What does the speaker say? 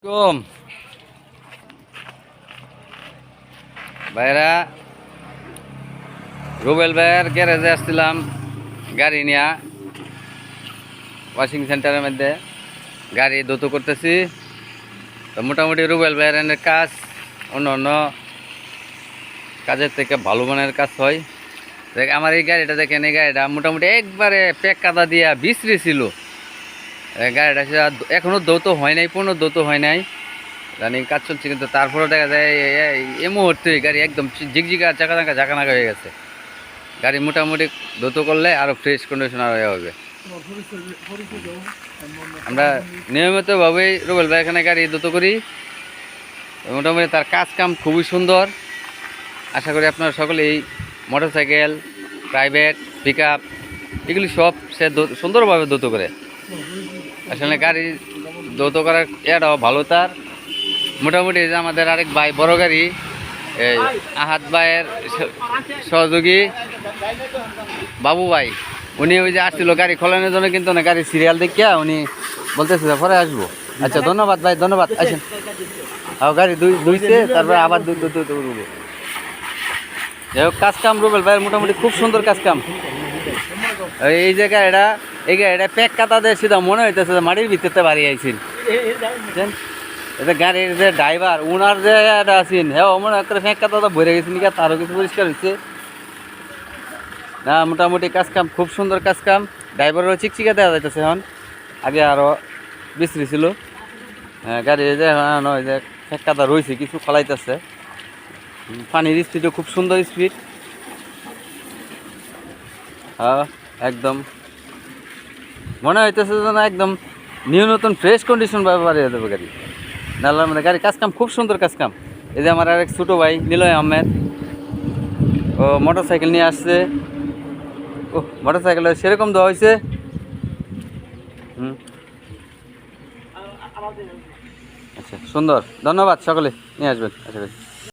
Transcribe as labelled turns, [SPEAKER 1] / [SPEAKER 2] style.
[SPEAKER 1] কম ভাইরা রুবেল ভাইয়ের গ্যারেজে আসছিলাম গাড়ি নিয়ে ওয়াশিং সেন্টারের মধ্যে গাড়ি ধুতো করতেছি। তো মোটামুটি রুবেল ভাইয়ের এনের কাজ অন্য অন্য কাজের থেকে ভালো মানের কাজ হয়। দেখ আমার এই গাড়িটা দেখেন, এই গাড়িটা মোটামুটি একবারে প্যাক কাদা দিয়া বিশ্রী ছিল। গাড়িটা এখনও দৌত হয় নাই, পূর্ণ দৌত হয় নাই, রানিং কাজ চলছে, কিন্তু তারপরেও দেখা যায় এই মুহূর্তে গাড়ি একদম ঝিকঝিকা ঝাঁকানাকা হয়ে গেছে। গাড়ি মোটামুটি ধৌত করলে আরও ফ্রেশ কন্ডিশনার হয়ে হবে। আমরা নিয়মিতভাবেই রুবেল ভাই এখানে গাড়ি ধৌত করি। মোটামুটি তার কাজ কাম খুবই সুন্দর। আশা করি আপনারা সকলেই motor cycle, private, pick up এগুলি সব সে সুন্দরভাবে ধৌত করে। আসলে গাড়ি ধৌত করার এটাও ভালো। তার মোটামুটি যে আমাদের আরেক ভাই বড় গাড়ি, এই আহাত ভাইয়ের সহযোগী বাবু ভাই, উনি ওই যে আসছিল গাড়ি খোলানোর জন্য, কিন্তু না গাড়ি সিরিয়াল দেখিয়া উনি বলতেছে পরে আসবো। আচ্ছা ধন্যবাদ ভাই, ধন্যবাদ। আসেন, গাড়ি ধুইছে তারপরে আবার ধুবো। যাই হোক, কাজ কাম রুবেল ভাইয়ের মোটামুটি খুব সুন্দর কাজ কাম। এই যে গাড়িটা, এই গাড়িটা প্যাক কাতা দিয়ে সিধা মনে হইতেছে মাটির ভিতরতে বাড়ি আইছেন। এটা গাড়ির যে ড্রাইভার, ওনার যে আছেন, হ্যাঁ মনে করে ফ্যাঁক কাতা ভরে গেছেন, তারও কিছু পরিষ্কার হয়েছে না। মোটামুটি কাজ কাম খুব সুন্দর কাজ কাম। ড্রাইভারও চিকচিকা দেওয়া যাইতেছে এখন, আগে আরও বিশ্রী ছিল। গাড়ি যে ওই যে ফ্যাঁক কাতা রয়েছে, কিছু ফলাইতেছে। পানির স্পিডও খুব সুন্দর স্পিড। হ্যাঁ একদম মনে হইতেছে যেন একদম নিউ নতুন ফ্রেশ কন্ডিশন ব্যবহার হয়ে যাবে গাড়ি। নালার মধ্যে গাড়ি কাজ কাম খুব সুন্দর কাজ কাম। এই যে আমার আরেক ছোটো ভাই নিলয় আহমেদ, ও মোটর সাইকেল নিয়ে আসছে। ও মোটর সাইকেল সেরকম দেওয়া হয়েছে। আচ্ছা সুন্দর, ধন্যবাদ। সকলে নিয়ে আসবেন আশা করি।